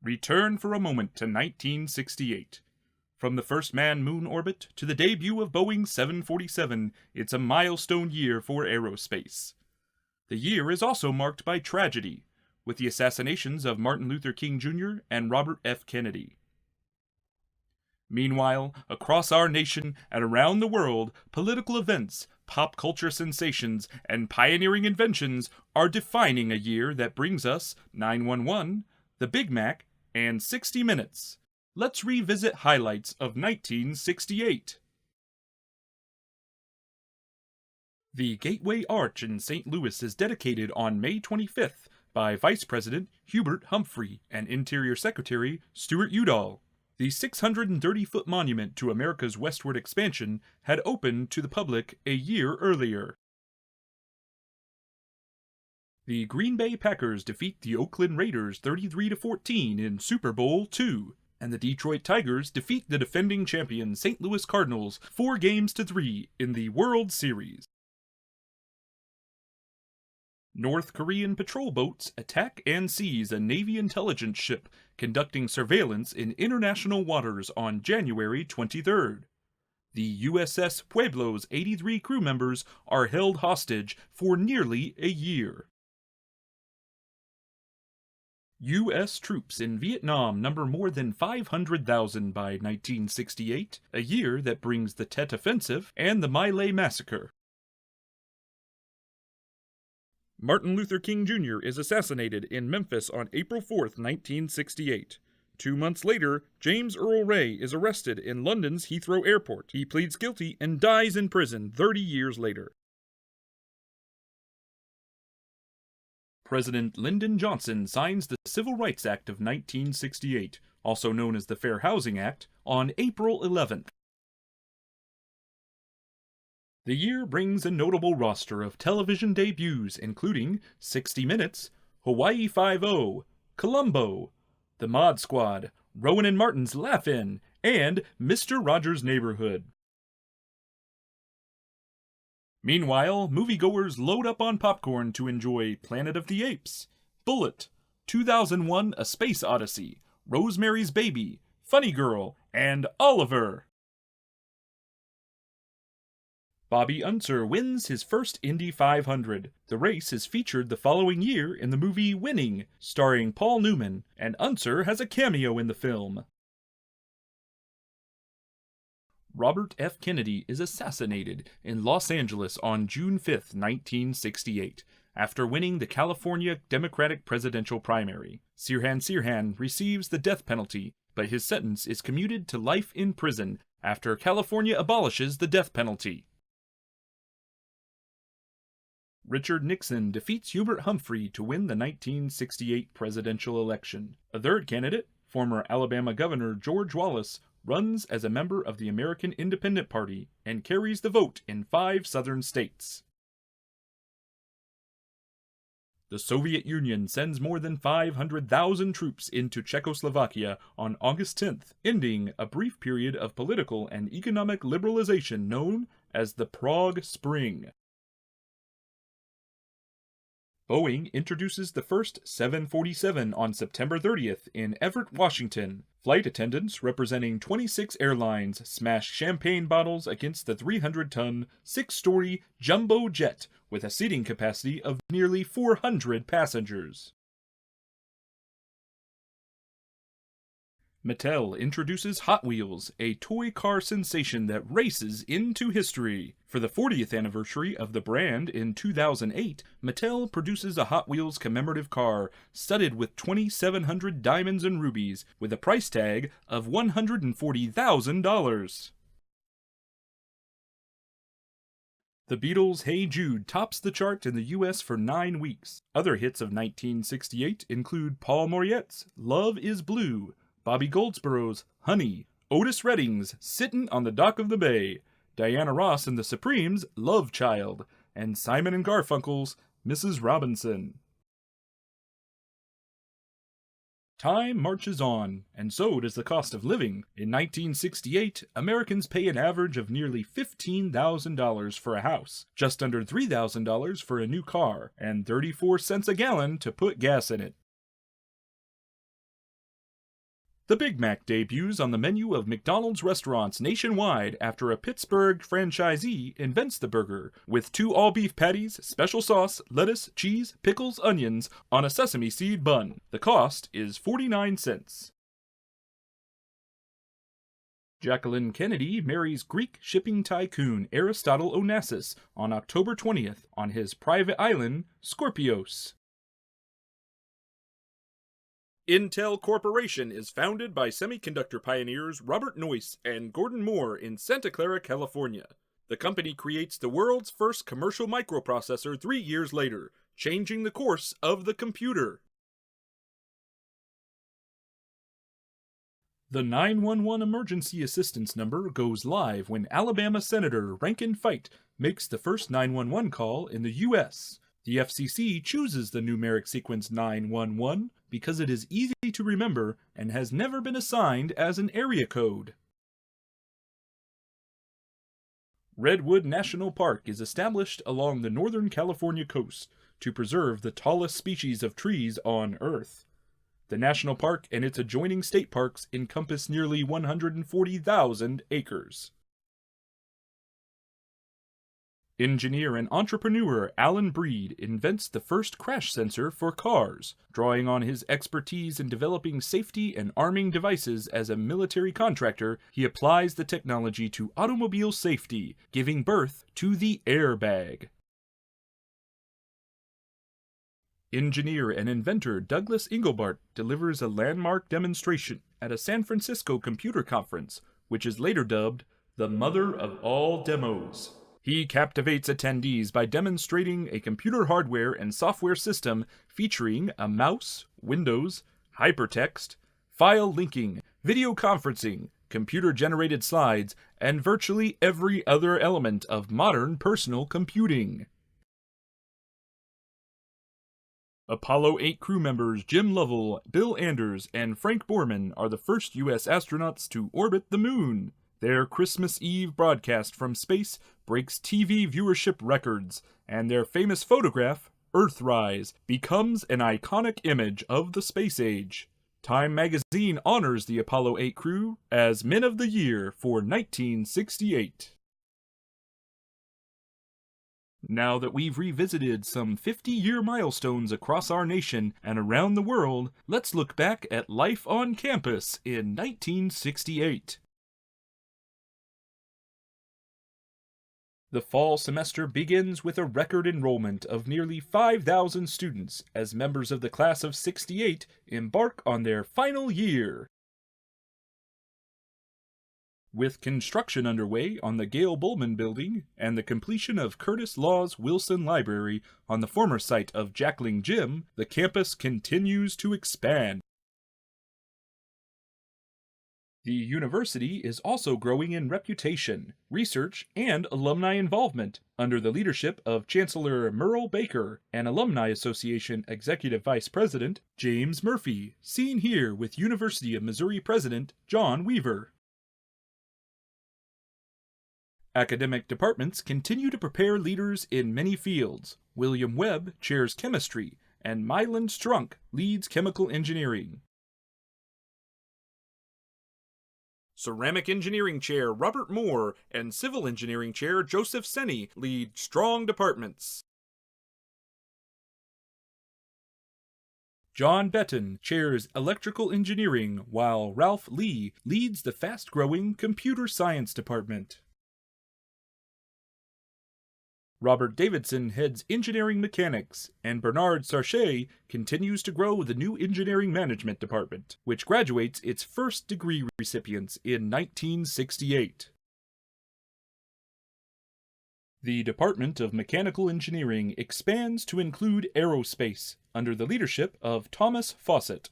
Return for a moment to 1968. From the first manned moon orbit to the debut of Boeing 747, it's a milestone year for aerospace. The year is also marked by tragedy, with the assassinations of Martin Luther King Jr. and Robert F. Kennedy. Meanwhile, across our nation and around the world, political events, pop culture sensations, and pioneering inventions are defining a year that brings us 911, the Big Mac, and 60 Minutes. Let's revisit highlights of 1968. The Gateway Arch in St. Louis is dedicated on May 25th by Vice President Hubert Humphrey and Interior Secretary Stuart Udall. The 630-foot monument to America's westward expansion had opened to the public a year earlier. The Green Bay Packers defeat the Oakland Raiders 33-14 in Super Bowl II, and the Detroit Tigers defeat the defending champion St. Louis Cardinals 4-3 in the World Series. North Korean patrol boats attack and seize a Navy intelligence ship conducting surveillance in international waters on January 23rd. The USS Pueblo's 83 crew members are held hostage for nearly a year. U.S. troops in Vietnam number more than 500,000 by 1968, a year that brings the Tet Offensive and the My Lai Massacre. Martin Luther King Jr. is assassinated in Memphis on April 4, 1968. 2 months later, James Earl Ray is arrested in London's Heathrow Airport. He pleads guilty and dies in prison 30 years later. President Lyndon Johnson signs the Civil Rights Act of 1968, also known as the Fair Housing Act, on April 11th. The year brings a notable roster of television debuts, including 60 Minutes, Hawaii Five-0, Columbo, The Mod Squad, Rowan and Martin's Laugh-In, and Mr. Rogers' Neighborhood. Meanwhile, moviegoers load up on popcorn to enjoy Planet of the Apes, Bullet, 2001: A Space Odyssey, Rosemary's Baby, Funny Girl, and Oliver. Bobby Unser wins his first Indy 500. The race is featured the following year in the movie Winning, starring Paul Newman, and Unser has a cameo in the film. Robert F. Kennedy is assassinated in Los Angeles on June 5, 1968, after winning the California Democratic presidential primary. Sirhan Sirhan receives the death penalty, but his sentence is commuted to life in prison after California abolishes the death penalty. Richard Nixon defeats Hubert Humphrey to win the 1968 presidential election. A third candidate, former Alabama Governor George Wallace, runs as a member of the American Independent Party and carries the vote in 5 southern states. The Soviet Union sends more than 500,000 troops into Czechoslovakia on August 10th, ending a brief period of political and economic liberalization known as the Prague Spring. Boeing introduces the first 747 on September 30th in Everett, Washington. Flight attendants representing 26 airlines smash champagne bottles against the 300-ton, 6-story jumbo jet with a seating capacity of nearly 400 passengers. Mattel introduces Hot Wheels, a toy car sensation that races into history. For the 40th anniversary of the brand in 2008, Mattel produces a Hot Wheels commemorative car studded with 2,700 diamonds and rubies with a price tag of $140,000. The Beatles' Hey Jude tops the chart in the US for 9 weeks. Other hits of 1968 include Paul Moriarty's Love is Blue, Bobby Goldsborough's Honey, Otis Redding's Sittin' on the Dock of the Bay, Diana Ross and the Supremes' Love Child, and Simon and Garfunkel's Mrs. Robinson. Time marches on, and so does the cost of living. In 1968, Americans pay an average of nearly $15,000 for a house, just under $3,000 for a new car, and 34 cents a gallon to put gas in it. The Big Mac debuts on the menu of McDonald's restaurants nationwide after a Pittsburgh franchisee invents the burger, with 2 all-beef patties, special sauce, lettuce, cheese, pickles, onions on a sesame seed bun. The cost is 49 cents. Jacqueline Kennedy marries Greek shipping tycoon Aristotle Onassis on October 20th on his private island, Scorpios. Intel Corporation is founded by semiconductor pioneers Robert Noyce and Gordon Moore in Santa Clara, California. The company creates the world's first commercial microprocessor 3 years later, changing the course of the computer. The 911 emergency assistance number goes live when Alabama Senator Rankin Fite makes the first 911 call in the U.S. The FCC chooses the numeric sequence 911 because it is easy to remember and has never been assigned as an area code. Redwood National Park is established along the Northern California coast to preserve the tallest species of trees on Earth. The national park and its adjoining state parks encompass nearly 140,000 acres. Engineer and entrepreneur Alan Breed invents the first crash sensor for cars. Drawing on his expertise in developing safety and arming devices as a military contractor, he applies the technology to automobile safety, giving birth to the airbag. Engineer and inventor Douglas Engelbart delivers a landmark demonstration at a San Francisco computer conference, which is later dubbed the mother of all demos. He captivates attendees by demonstrating a computer hardware and software system featuring a mouse, windows, hypertext, file linking, video conferencing, computer-generated slides, and virtually every other element of modern personal computing. Apollo 8 crew members Jim Lovell, Bill Anders, and Frank Borman are the first U.S. astronauts to orbit the moon. Their Christmas Eve broadcast from space breaks TV viewership records, and their famous photograph, Earthrise, becomes an iconic image of the space age. Time magazine honors the Apollo 8 crew as Men of the Year for 1968. Now that we've revisited some 50-year milestones across our nation and around the world, let's look back at life on campus in 1968. The fall semester begins with a record enrollment of nearly 5,000 students as members of the class of '68 embark on their final year. With construction underway on the Gail Bullman Building and the completion of Curtis Law's Wilson Library on the former site of Jackling Gym, the campus continues to expand. The university is also growing in reputation, research, and alumni involvement under the leadership of Chancellor Merle Baker and Alumni Association Executive Vice President James Murphy, seen here with University of Missouri President John Weaver. Academic departments continue to prepare leaders in many fields. William Webb chairs chemistry, and Mylan Strunk leads chemical engineering. Ceramic Engineering Chair Robert Moore and Civil Engineering Chair Joseph Senni lead strong departments. John Betton chairs Electrical Engineering, while Ralph Lee leads the fast-growing Computer Science Department. Robert Davidson heads Engineering Mechanics, and Bernard Sarche continues to grow the new Engineering Management Department, which graduates its first degree recipients in 1968. The Department of Mechanical Engineering expands to include aerospace, under the leadership of Thomas Fawcett.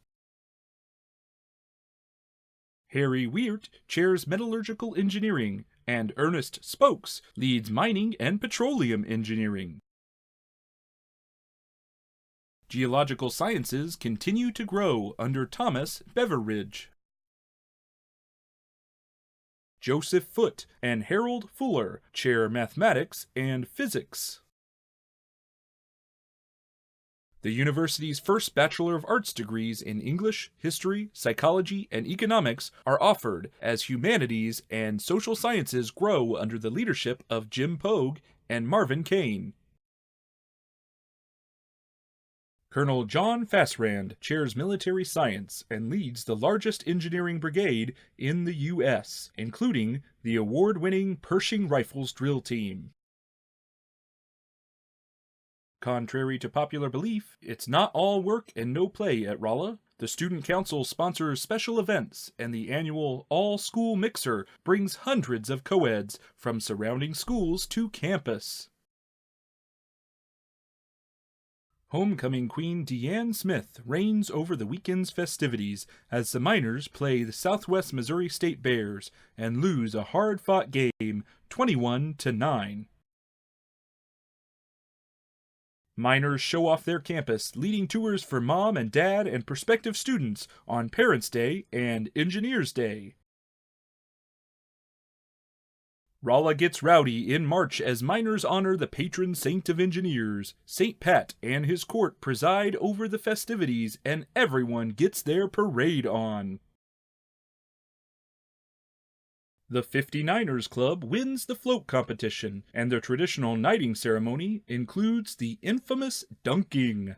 Harry Weert chairs Metallurgical Engineering, and Ernest Spokes leads Mining and Petroleum Engineering. Geological Sciences continue to grow under Thomas Beveridge. Joseph Foote and Harold Fuller chair Mathematics and Physics. The university's first Bachelor of Arts degrees in English, History, Psychology, and Economics are offered as humanities and social sciences grow under the leadership of Jim Pogue and Marvin Kane. Colonel John Fassrand chairs military science and leads the largest engineering brigade in the U.S., including the award-winning Pershing Rifles drill team. Contrary to popular belief, it's not all work and no play at Rolla. The Student Council sponsors special events, and the annual All-School Mixer brings hundreds of co-eds from surrounding schools to campus. Homecoming Queen Deanne Smith reigns over the weekend's festivities as the Miners play the Southwest Missouri State Bears and lose a hard-fought game 21-9. Miners show off their campus, leading tours for mom and dad and prospective students on Parents' Day and Engineers' Day. Rolla gets rowdy in March as Miners honor the patron saint of engineers. St. Pat and his court preside over the festivities, and everyone gets their parade on. The 59ers Club wins the float competition, and their traditional knighting ceremony includes the infamous dunking.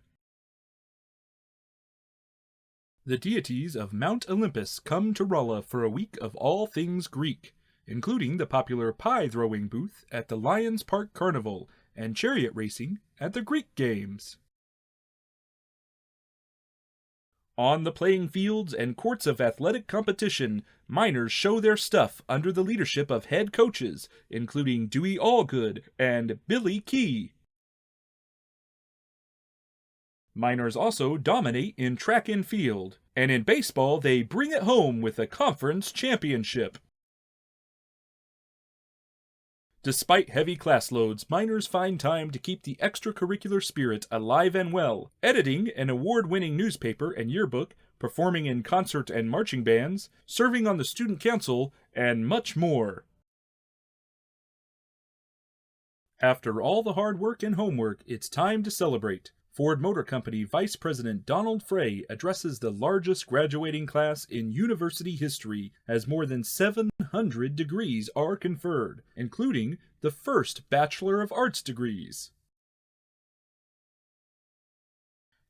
The deities of Mount Olympus come to Rolla for a week of all things Greek, including the popular pie-throwing booth at the Lions Park Carnival and chariot racing at the Greek Games. On the playing fields and courts of athletic competition, Miners show their stuff under the leadership of head coaches, including Dewey Allgood and Billy Key. Miners also dominate in track and field, and in baseball they bring it home with a conference championship. Despite heavy class loads, Miners find time to keep the extracurricular spirit alive and well, editing an award-winning newspaper and yearbook, performing in concert and marching bands, serving on the student council, and much more. After all the hard work and homework, it's time to celebrate. Ford Motor Company Vice President Donald Frey addresses the largest graduating class in university history as more than 700 degrees are conferred, including the first Bachelor of Arts degrees.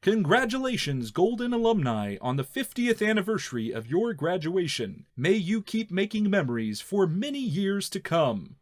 Congratulations, Golden Alumni, on the 50th anniversary of your graduation. May you keep making memories for many years to come.